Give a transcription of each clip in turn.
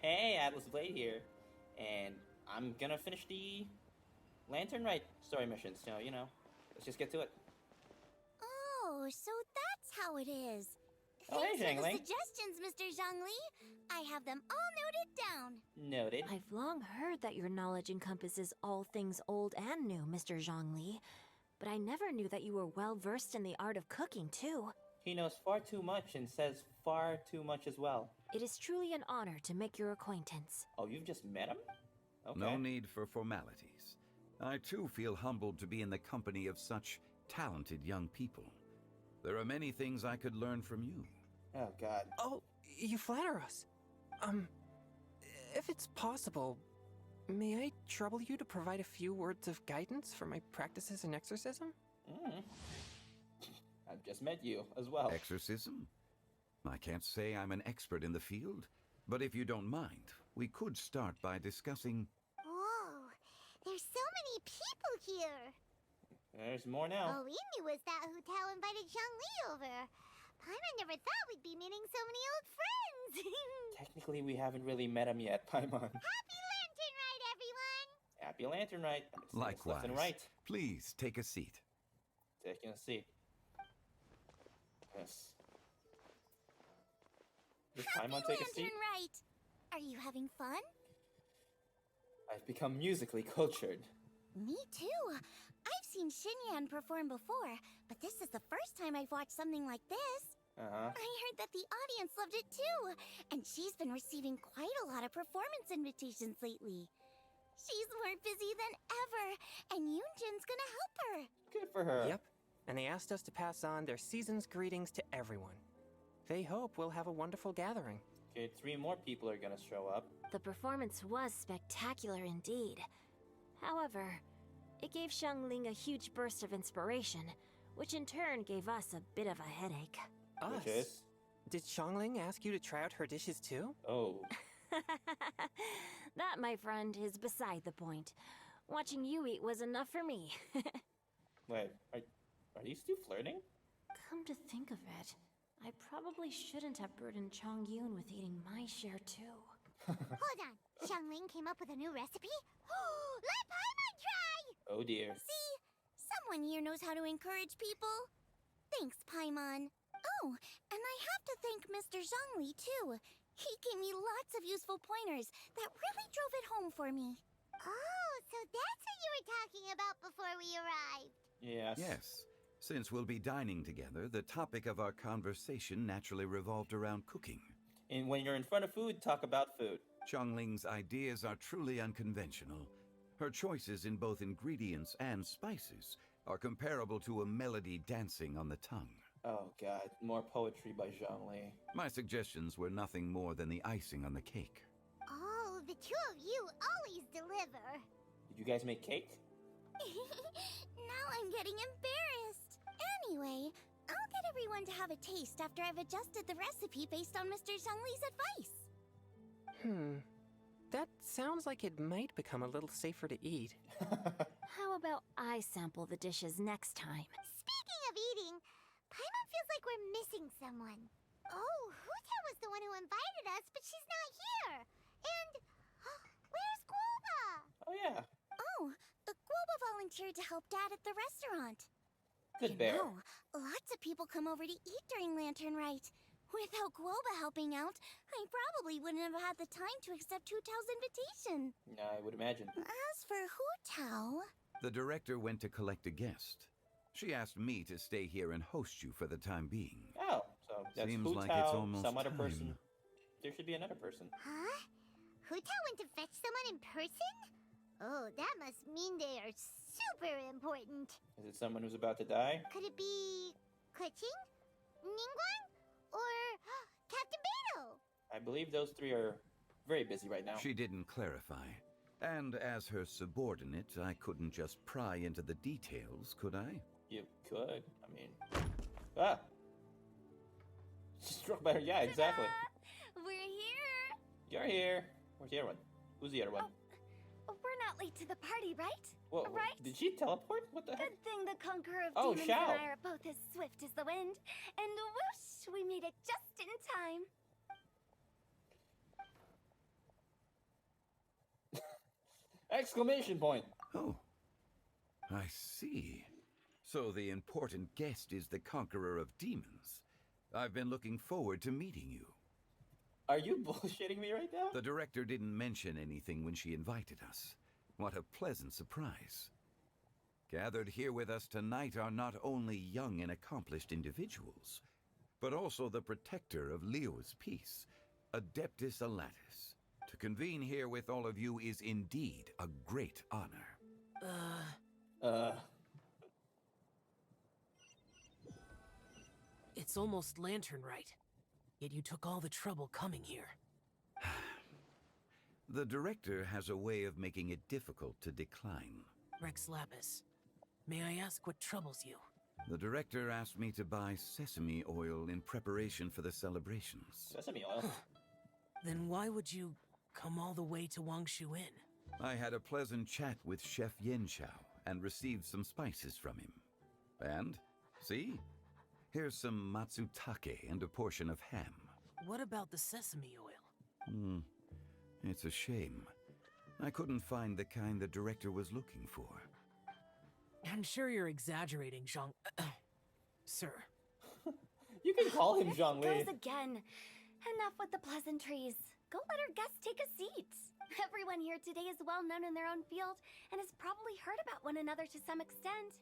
Hey, Atlas Blade here, and I'm gonna finish the Lantern Rite story missions. So, let's just get to it. Oh, so that's how it is. Oh, hey, Thanks for the Zhangli. suggestions, Mr. Zhongli. I have them all noted down. Noted. I've long heard that your knowledge encompasses all things old and new, Mr. Zhongli. But I never knew that you were well versed in the art of cooking, too. He knows far too much and says far too much as well. It is truly an honor to make your acquaintance. Oh, you've just met him? Okay. No need for formalities. I too feel humbled to be in the company of such talented young people. There are many things I could learn from you. Oh, God. Oh, you flatter us. If it's possible, may I trouble you to provide a few words of guidance for my practices in exorcism? I've just met you as well. Exorcism? I can't say I'm an expert in the field, but if you don't mind, we could start by discussing... Whoa, there's so many people here. There's more now. All we knew was that Hu Tao invited Zhongli over. Paimon never thought we'd be meeting so many old friends. Technically, we haven't really met him yet, Paimon. Happy Lantern Rite, everyone! Happy Lantern Rite. It's Likewise. left and right. Please take a seat. Taking a seat. Yes. Does Happy Paimon take a seat? Lantern Rite. Are you having fun? I've become musically cultured. Me too. I've seen Xinyan perform before, but this is the first time I've watched something like this. Uh-huh. I heard that the audience loved it too, and she's been receiving quite a lot of performance invitations lately. She's more busy than ever, and Yoonjin's gonna help her. Good for her. Yep, and they asked us to pass on their season's greetings to everyone. They hope we'll have a wonderful gathering. Okay, 3 more people are gonna show up. The performance was spectacular indeed. However, it gave Xiangling a huge burst of inspiration, which in turn gave us a bit of a headache. Us? Which is? Did Xiangling ask you to try out her dishes too? Oh. That, my friend, is beside the point. Watching you eat was enough for me. Wait, are these two flirting? Come to think of it, I probably shouldn't have burdened Chong Yoon with eating my share too. Hold on, Xiangling came up with a new recipe? Let Paimon try! Oh dear. See? Someone here knows how to encourage people. Thanks, Paimon. Oh, and I have to thank Mr. Zhongli, too. He gave me lots of useful pointers that really drove it home for me. Oh, so that's what you were talking about before we arrived. Yes. Yes. Since we'll be dining together, the topic of our conversation naturally revolved around cooking. And when you're in front of food, talk about food. Xiangling's ideas are truly unconventional. Her choices in both ingredients and spices are comparable to a melody dancing on the tongue. Oh god, more poetry by Zhangli. My suggestions were nothing more than the icing on the cake. Oh, the two of you always deliver. Did you guys make cake? Now I'm getting embarrassed. Anyway, I'll get everyone to have a taste after I've adjusted the recipe based on Mr. Zhongli's advice. That sounds like it might become a little safer to eat. How about I sample the dishes next time? Speaking of eating, Paimon feels like we're missing someone. Oh, Hu Tao was the one who invited us, but she's not here. And where's Guoba? Oh yeah. Oh, Guoba volunteered to help Dad at the restaurant. Good bear. No, lots of people come over to eat during Lantern Rite. Without Guoba helping out, I probably wouldn't have had the time to accept Hu Tao's invitation. I would imagine. As for Hu Tao... The director went to collect a guest. She asked me to stay here and host you for the time being. Oh, so that's Seems Hu like Tao, it's almost some other time. person. There should be another person. Huh? Hu Tao went to fetch someone in person? Oh, that must mean they are super important. Is it someone who's about to die? Could it be Kuching? Ningguang? Or Captain Beto? I believe those 3 are very busy right now. She didn't clarify. And as her subordinate, I couldn't just pry into the details, could I? You could. I mean... Ah! Struck by her. Yeah, exactly. We're here! You're here. Where's the other one? Who's the other one? We're not late to the party, right? Whoa, right? Did she teleport? What the heck? Good thing the conqueror of Oh, demons Shao. and I are both as swift as the wind. And whoosh, we made it just in time. Exclamation point! Oh, I see. So the important guest is the conqueror of demons. I've been looking forward to meeting you. Are you bullshitting me right now? The director didn't mention anything when she invited us. What a pleasant surprise. Gathered here with us tonight are not only young and accomplished individuals, but also the protector of Leo's peace, Adeptus Alatus. To convene here with all of you is indeed a great honor. It's almost Lantern Rite, yet you took all the trouble coming here. The director has a way of making it difficult to decline. Rex Lapis, may I ask what troubles you? The director asked me to buy sesame oil in preparation for the celebrations. Sesame oil. Then why would you come all the way to Wangshu Inn? I had a pleasant chat with Chef Yen Chao and received some spices from him. And, see? Here's some matsutake and a portion of ham. What about the sesame oil? It's a shame. I couldn't find the kind the director was looking for. I'm sure you're exaggerating, Zhang... Sir. You can call him There he Zhongli. goes again. Enough with the pleasantries. Go let our guests take a seat. Everyone here today is well known in their own field and has probably heard about one another to some extent.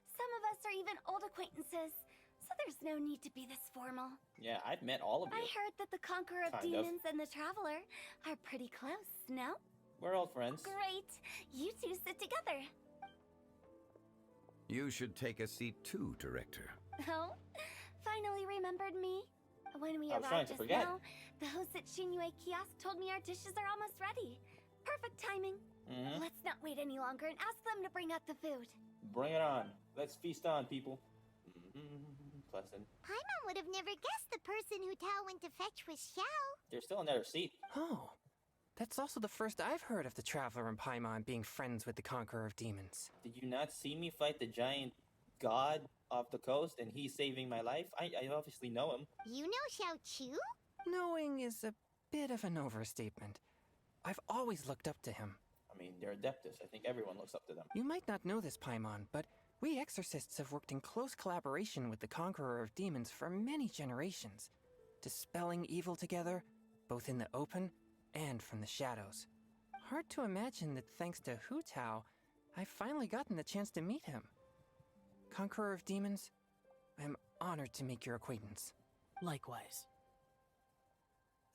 Some of us are even old acquaintances, so there's no need to be this formal. Yeah, I've met all of you. I heard that the Conqueror of Kind of. Demons and the Traveler are pretty close, no? We're old friends. Great. You two sit together. You should take a seat too, director. Oh, finally remembered me. When we I was trying arrived to just forget. now, the host at Shinue Kiosk told me our dishes are almost ready. Perfect timing. Mm-hmm. Let's not wait any longer and ask them to bring out the food. Bring it on. Let's feast on, people. Pleasant. Paimon would have never guessed the person who Tao went to fetch was Xiao. There's still another seat. Oh, that's also the first I've heard of the Traveler and Paimon being friends with the Conqueror of Demons. Did you not see me fight the giant god off the coast and he's saving my life? I obviously know him. You know Xiao Chu? Knowing is a bit of an overstatement. I've always looked up to him. I mean, they're Adeptus. I think everyone looks up to them. You might not know this, Paimon, but we exorcists have worked in close collaboration with the Conqueror of Demons for many generations, dispelling evil together, both in the open and from the shadows. Hard to imagine that thanks to Hu Tao, I've finally gotten the chance to meet him. Conqueror of Demons, I'm honored to make your acquaintance. Likewise.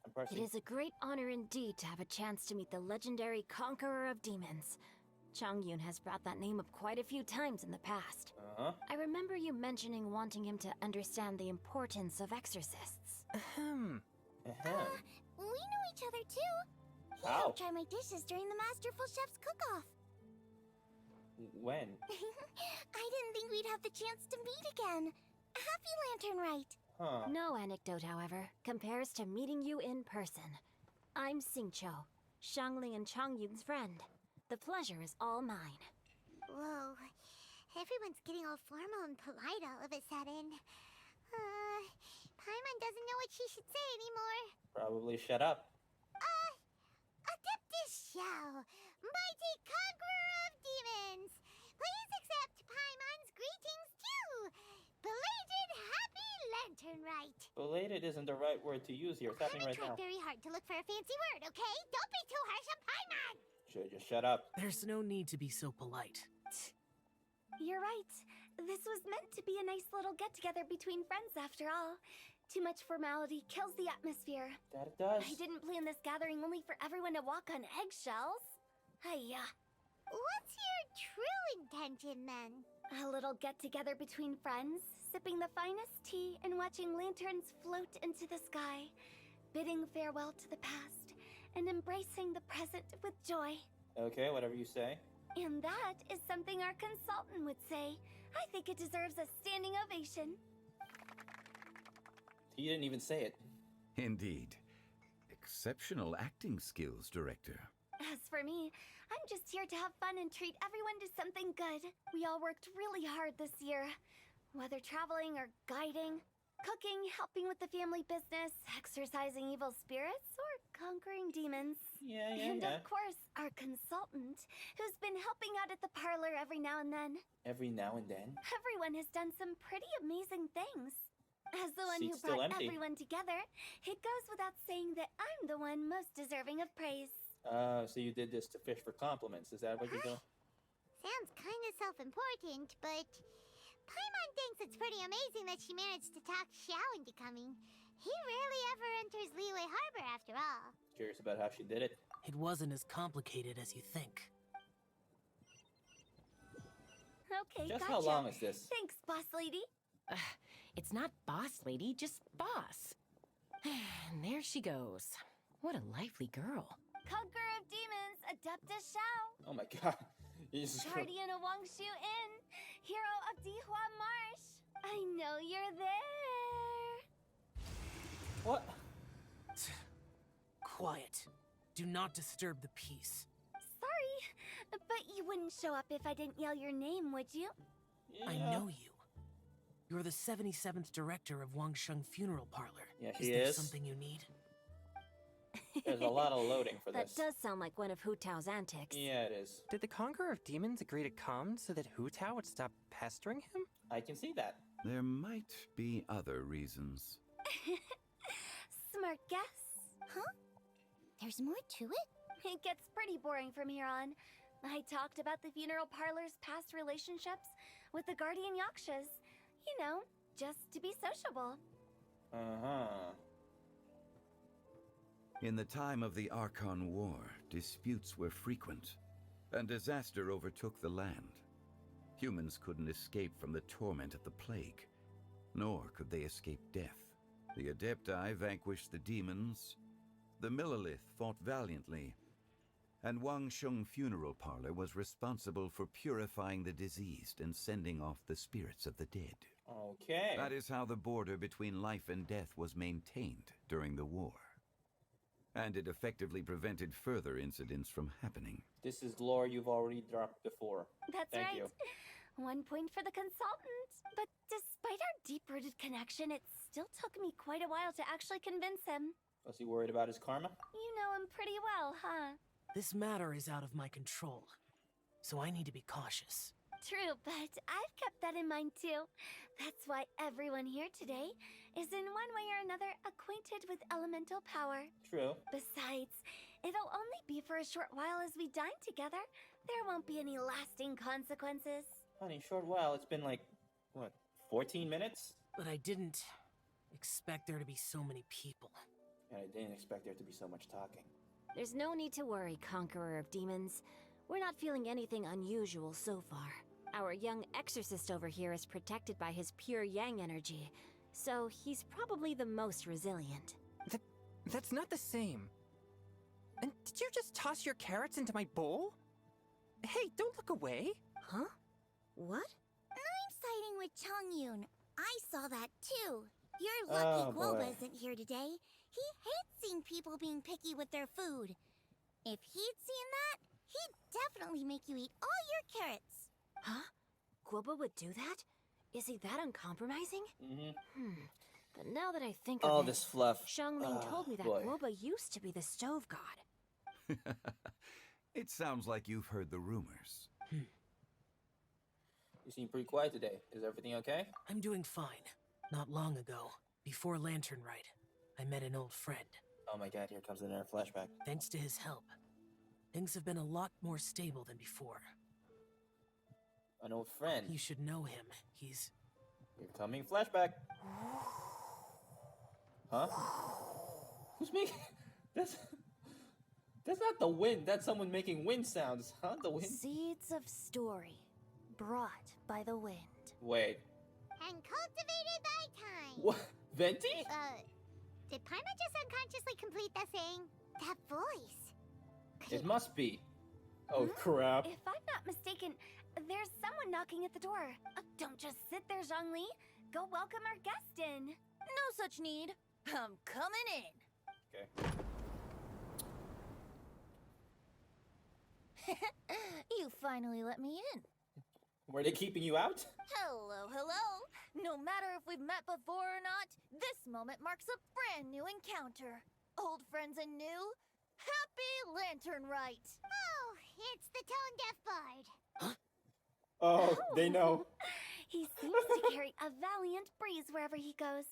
I'm personally... It is a great honor indeed to have a chance to meet the legendary Conqueror of Demons. Changyun has brought that name up quite a few times in the past. Uh-huh. I remember you mentioning wanting him to understand the importance of exorcists. Ahem. Ahem. We know each other too. He How? helped try my dishes during the Masterful Chef's cook-off. When? I didn't think we'd have the chance to meet again. Happy Lantern Rite. Huh. No anecdote, however, compares to meeting you in person. I'm Xingqiu, Shangling and Changyun's friend. The pleasure is all mine. Whoa. Everyone's getting all formal and polite all of a sudden. Paimon doesn't know what she should say anymore. Probably shut up. Adeptus Xiao, mighty conqueror of demons. Please accept Paimon's greetings too. Belated Happy Lantern Rite. Belated isn't the right word to use here. It's happening I right tried now. very hard to look for a fancy word, okay? Don't be too harsh on Paimon. Should just shut up. There's no need to be so polite. You're right. This was meant to be a nice little get-together between friends after all. Too much formality kills the atmosphere. That it does. I didn't plan this gathering only for everyone to walk on eggshells. Hiya. What's your true intention then? A little get-together between friends, sipping the finest tea and watching lanterns float into the sky, bidding farewell to the past, and embracing the present with joy. Okay, whatever you say. And that is something our consultant would say. I think it deserves a standing ovation. He didn't even say it. Indeed. Exceptional acting skills, director. As for me, I'm just here to have fun and treat everyone to something good. We all worked really hard this year. Whether traveling or guiding, Cooking, helping with the family business, exercising evil spirits, or conquering demons. And of course, our consultant, who's been helping out at the parlor every now and then. Every now and then? Everyone has done some pretty amazing things. As the one who Seat's still brought empty. everyone together, it goes without saying that I'm the one most deserving of praise. So you did this to fish for compliments. Is that what you're doing? Sounds kind of self-important, but Paimon thinks it's pretty amazing that she managed to talk Xiao into coming. He rarely ever enters Liyue Harbor after all. Curious about how she did it. It wasn't as complicated as you think. Okay, Just gotcha. how long is this? Thanks, boss lady. It's not boss lady, just boss. And there she goes. What a lively girl. Conqueror of demons, Adeptus Xiao. Oh my god. You just Guardian of Wangshu Inn, hero of Dihua Marsh. I know you're there. What? Quiet. Do not disturb the peace. Sorry, but you wouldn't show up if I didn't yell your name, would you? Yeah. I know you. You're the 77th director of Wangsheng Funeral Parlor. Yeah, Is he there is. something you need? There's a lot of loading for That this. does sound like one of Hu Tao's antics. Yeah, it is. Did the Conqueror of Demons agree to come so that Hu Tao would stop pestering him? I can see that. There might be other reasons. Smart guess. Huh? There's more to it? It gets pretty boring from here on. I talked about the funeral parlor's past relationships with the guardian yakshas. You know, just to be sociable. Uh-huh. In the time of the Archon War, disputes were frequent, and disaster overtook the land. Humans couldn't escape from the torment of the plague, nor could they escape death. The Adepti vanquished the demons, the Millelith fought valiantly, and Wangsheng Funeral Parlor was responsible for purifying the diseased and sending off the spirits of the dead. Okay. That is how the border between life and death was maintained during the war. And it effectively prevented further incidents from happening. This is lore you've already dropped before. That's Thank right. you. 1 point for the consultant. But despite our deep-rooted connection, it still took me quite a while to actually convince him. Was he worried about his karma? You know him pretty well, huh? This matter is out of my control, so I need to be cautious. True, but I've kept that in mind too. That's why everyone here today is in one way or another acquainted with elemental power. True. Besides, it'll only be for a short while as we dine together. There won't be any lasting consequences. Honey, short while. It's been like, what, 14 minutes? But I didn't expect there to be so many people. And I didn't expect there to be so much talking. There's no need to worry, Conqueror of Demons. We're not feeling anything unusual so far. Our young exorcist over here is protected by his pure yang energy, so he's probably the most resilient. That's not the same. And did you just toss your carrots into my bowl? Hey, don't look away. Huh? What? I'm siding with Chongyun. I saw that too. You're lucky Oh, Guoba boy. isn't here today. He hates seeing people being picky with their food. If he'd seen that, he'd definitely make you eat all your carrots. Huh? Guoba would do that? Is he that uncompromising? Mm-hmm. But now that I think of All it, this fluff. Xiangling told me that boy. Guoba used to be the stove god. It sounds like you've heard the rumors. You seem pretty quiet today. Is everything okay? I'm doing fine. Not long ago, before Lantern Rite, I met an old friend. Oh my god, here comes another flashback. Thanks to his help, things have been a lot more stable than before. An old friend. You should know him. He's... Here coming flashback. Huh? Who's making... That's not the wind. That's someone making wind sounds. Huh? The wind? Seeds of story, brought by the wind. Wait. And cultivated by time. What? Venti? Did Paimon just unconsciously complete that saying? That voice. It must be. Oh, crap. If I'm not mistaken, there's someone knocking at the door. Don't just sit there, Zhongli. Go welcome our guest in. No such need. I'm coming in. Okay. You finally let me in. Were they keeping you out? Hello, hello. No matter if we've met before or not, this moment marks a brand new encounter. Old friends and new, happy Lantern Rite. Oh, it's the tone deaf bard. Oh, they know. He seems to carry a valiant breeze wherever he goes.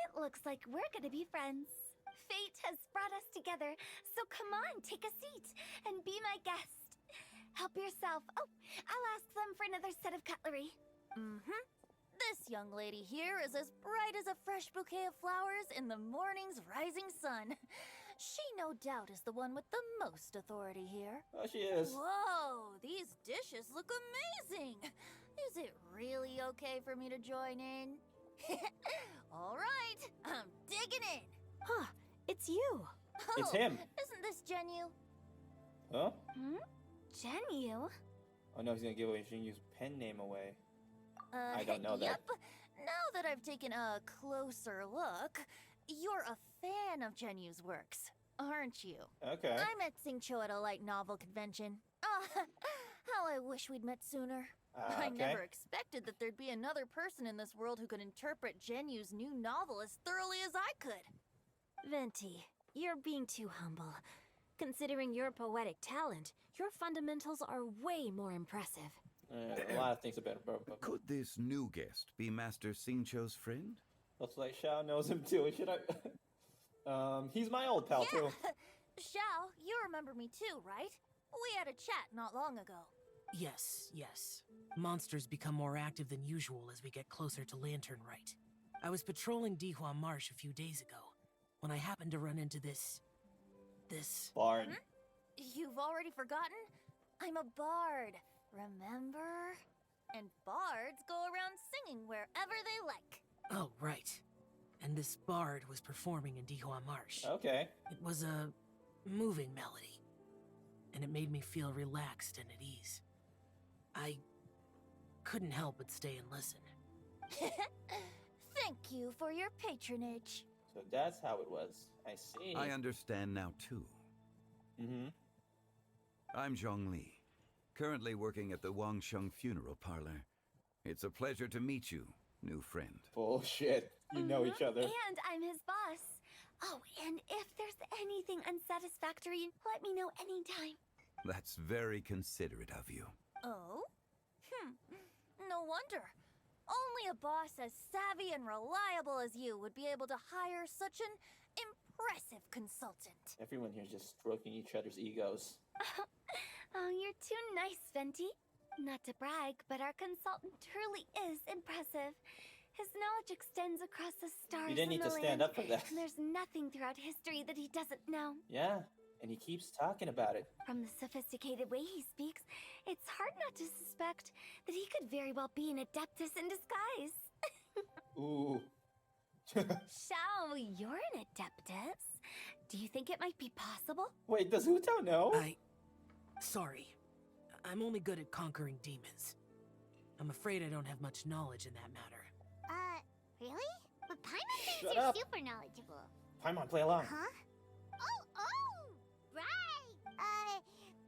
It looks like we're gonna be friends. Fate has brought us together, so come on, take a seat and be my guest. Help yourself. Oh, I'll ask them for another set of cutlery. Mm-hmm. This young lady here is as bright as a fresh bouquet of flowers in the morning's rising sun. She no doubt is the one with the most authority here. Oh, she is. Whoa, these dishes look amazing. Is it really okay for me to join in? All right, I'm digging in. Huh, it's you. It's him. Isn't this Genu? Huh? Genu? Oh no, he's gonna give away Jinyu's pen name away. I don't know that. Yep. Now that I've taken a closer look, you're a fan of Genu's works, aren't you? Okay. I met Singcho at a light novel convention. How I wish we'd met sooner. I Okay. never expected that there'd be another person in this world who could interpret Genu's new novel as thoroughly as I could. Venti, you're being too humble. Considering your poetic talent, your fundamentals are way more impressive. A lot of things about it. Could this new guest be Master Singcho's friend? Looks like Shao knows him too. Should I? He's my old pal too. Xiao, you remember me too, right? We had a chat not long ago. Yes, yes. Monsters become more active than usual as we get closer to Lantern Rite. I was patrolling Dihua Marsh a few days ago when I happened to run into this. Barn. You've already forgotten? I'm a bard, remember? And bards go around singing wherever they like. Oh, right. And this bard was performing in Dihua Marsh. Okay. It was a moving melody, and it made me feel relaxed and at ease. I couldn't help but stay and listen. Thank you for your patronage. So that's how it was. I see. I understand now, too. Mm-hmm. I'm Zhongli, currently working at the Wangsheng Funeral Parlor. It's a pleasure to meet you, new friend. Bullshit. You know each other. And I'm his boss. Oh, and if there's anything unsatisfactory, let me know anytime. That's very considerate of you. Oh? No wonder. Only a boss as savvy and reliable as you would be able to hire such an impressive consultant. Everyone here's just stroking each other's egos. Oh, you're too nice, Venti. Not to brag, but our consultant truly is impressive. His knowledge extends across the stars. You didn't need and to the stand land, up for that. And there's nothing throughout history that he doesn't know. Yeah, and he keeps talking about it. From the sophisticated way he speaks, it's hard not to suspect that he could very well be an adeptus in disguise. Ooh. Shao, you're an adeptus. Do you think it might be possible? Wait, does Huto know? Sorry. I'm only good at conquering demons. I'm afraid I don't have much knowledge in that matter. Really? But Paimon thinks Shut you're up. super knowledgeable. Paimon, play along. Huh? Oh, right!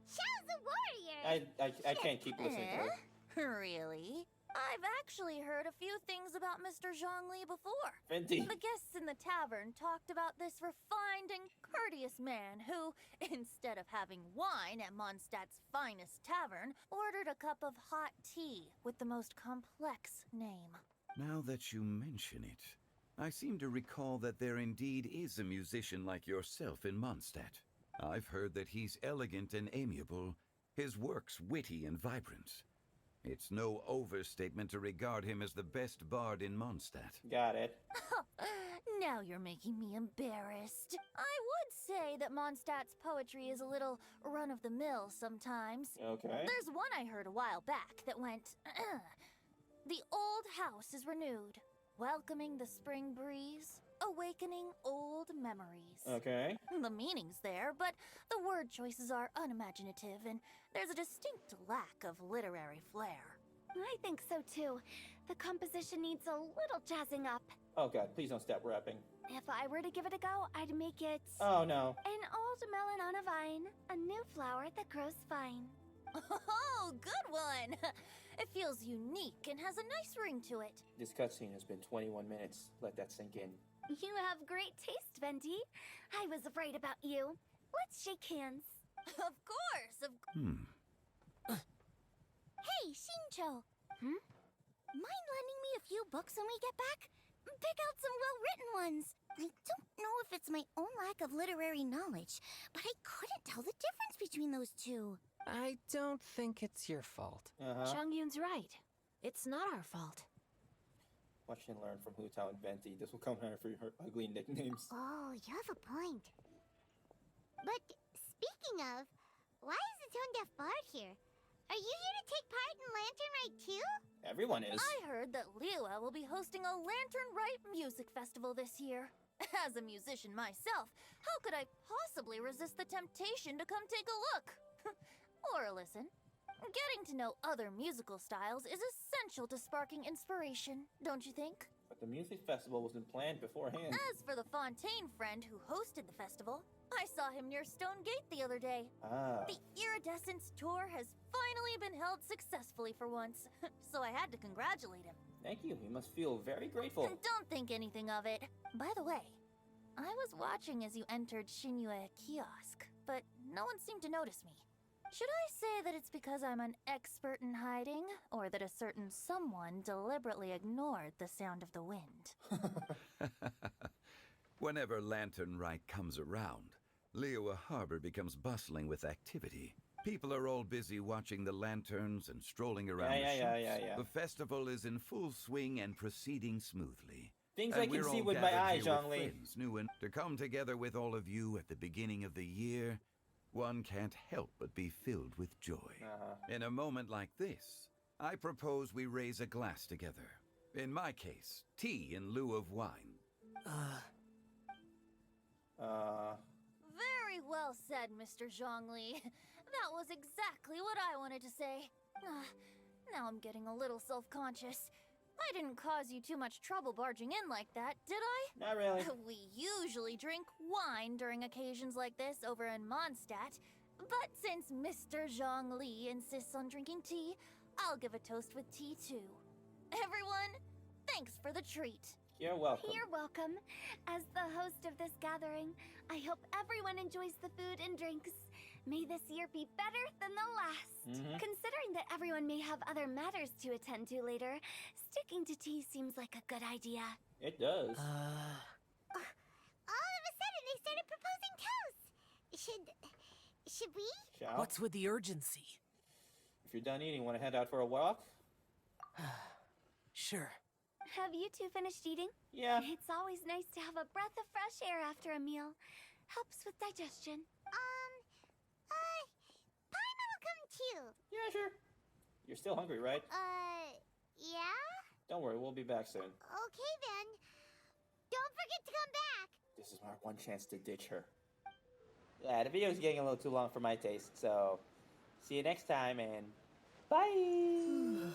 Xiao's a warrior! I can't keep listening to her. Really? I've actually heard a few things about Mr. Zhongli before. Venti. The guests in the tavern talked about this refined and courteous man who, instead of having wine at Mondstadt's finest tavern, ordered a cup of hot tea with the most complex name. Now that you mention it, I seem to recall that there indeed is a musician like yourself in Mondstadt. I've heard that he's elegant and amiable, his works witty and vibrant. It's no overstatement to regard him as the best bard in Mondstadt. Got it. Now you're making me embarrassed. I would say that Mondstadt's poetry is a little run-of-the-mill sometimes. Okay. There's one I heard a while back that went, The old house is renewed, welcoming the spring breeze, awakening old memories. Okay. The meaning's there, but the word choices are unimaginative, and there's a distinct lack of literary flair. I think so too. The composition needs a little jazzing up. Oh god, please don't stop rapping. If I were to give it a go, I'd make it Oh no. an old melon on a vine, a new flower that grows fine. Oh, good one! It feels unique and has a nice ring to it. This cutscene has been 21 minutes. Let that sink in. You have great taste, Venti. I was right about you. Let's shake hands. Of course, Hey, Shincho. Mind lending me a few books when we get back? Pick out some well-written ones. I don't know if it's my own lack of literary knowledge, but I couldn't tell the difference between those two. I don't think it's your fault. Chongyun's right. It's not our fault. Watch and learn from Hu Tao and Venti. This will come hard for her ugly nicknames. Oh, you have a point. But speaking of, why is the Tone Deaf Bard here? Are you here to take part in Lantern Rite too? Everyone is. I heard that Liyue will be hosting a Lantern Rite music festival this year. As a musician myself, how could I possibly resist the temptation to come take a look? Or listen. Getting to know other musical styles is essential to sparking inspiration, don't you think? But the music festival wasn't planned beforehand. As for the Fontaine friend who hosted the festival, I saw him near Stone Gate the other day. Ah. The Iridescence tour has finally been held successfully for once, so I had to congratulate him. Thank you. You must feel very grateful. And don't think anything of it. By the way, I was watching as you entered Shinyue Kiosk, but no one seemed to notice me. Should I say that it's because I'm an expert in hiding, or that a certain someone deliberately ignored the sound of the wind? Whenever Lantern Rite comes around, Liyue Harbor becomes bustling with activity. People are all busy watching the lanterns and strolling around the shops. Yeah. The festival is in full swing and proceeding smoothly. Things And I can we're see all with my gathered eyes, here with Zhongli. friends, new and to come together with all of you at the beginning of the year, one can't help but be filled with joy. In a moment like this, I propose we raise a glass together. In my case, tea in lieu of wine. Very well said, Mr. Zhongli. That was exactly what I wanted to say. Now I'm getting a little self-conscious. I didn't cause you too much trouble barging in like that, did I? Not really. We usually drink wine during occasions like this over in Mondstadt, but since Mr. Zhongli insists on drinking tea, I'll give a toast with tea too. Everyone, thanks for the treat. You're welcome. You're welcome. As the host of this gathering, I hope everyone enjoys the food and drinks. May this year be better than the last. Considering that everyone may have other matters to attend to later, sticking to tea seems like a good idea. It does. All of a sudden, they started proposing toasts. Should we? Shall? What's with the urgency? If you're done eating, want to head out for a walk? Sure. Have you two finished eating? Yeah. It's always nice to have a breath of fresh air after a meal. Helps with digestion. Paimon will come too. Yeah, sure. You're still hungry, right? Yeah? Don't worry, we'll be back soon. Okay then. Don't forget to come back. This is our one chance to ditch her. Yeah, the video's getting a little too long for my taste, so see you next time and bye!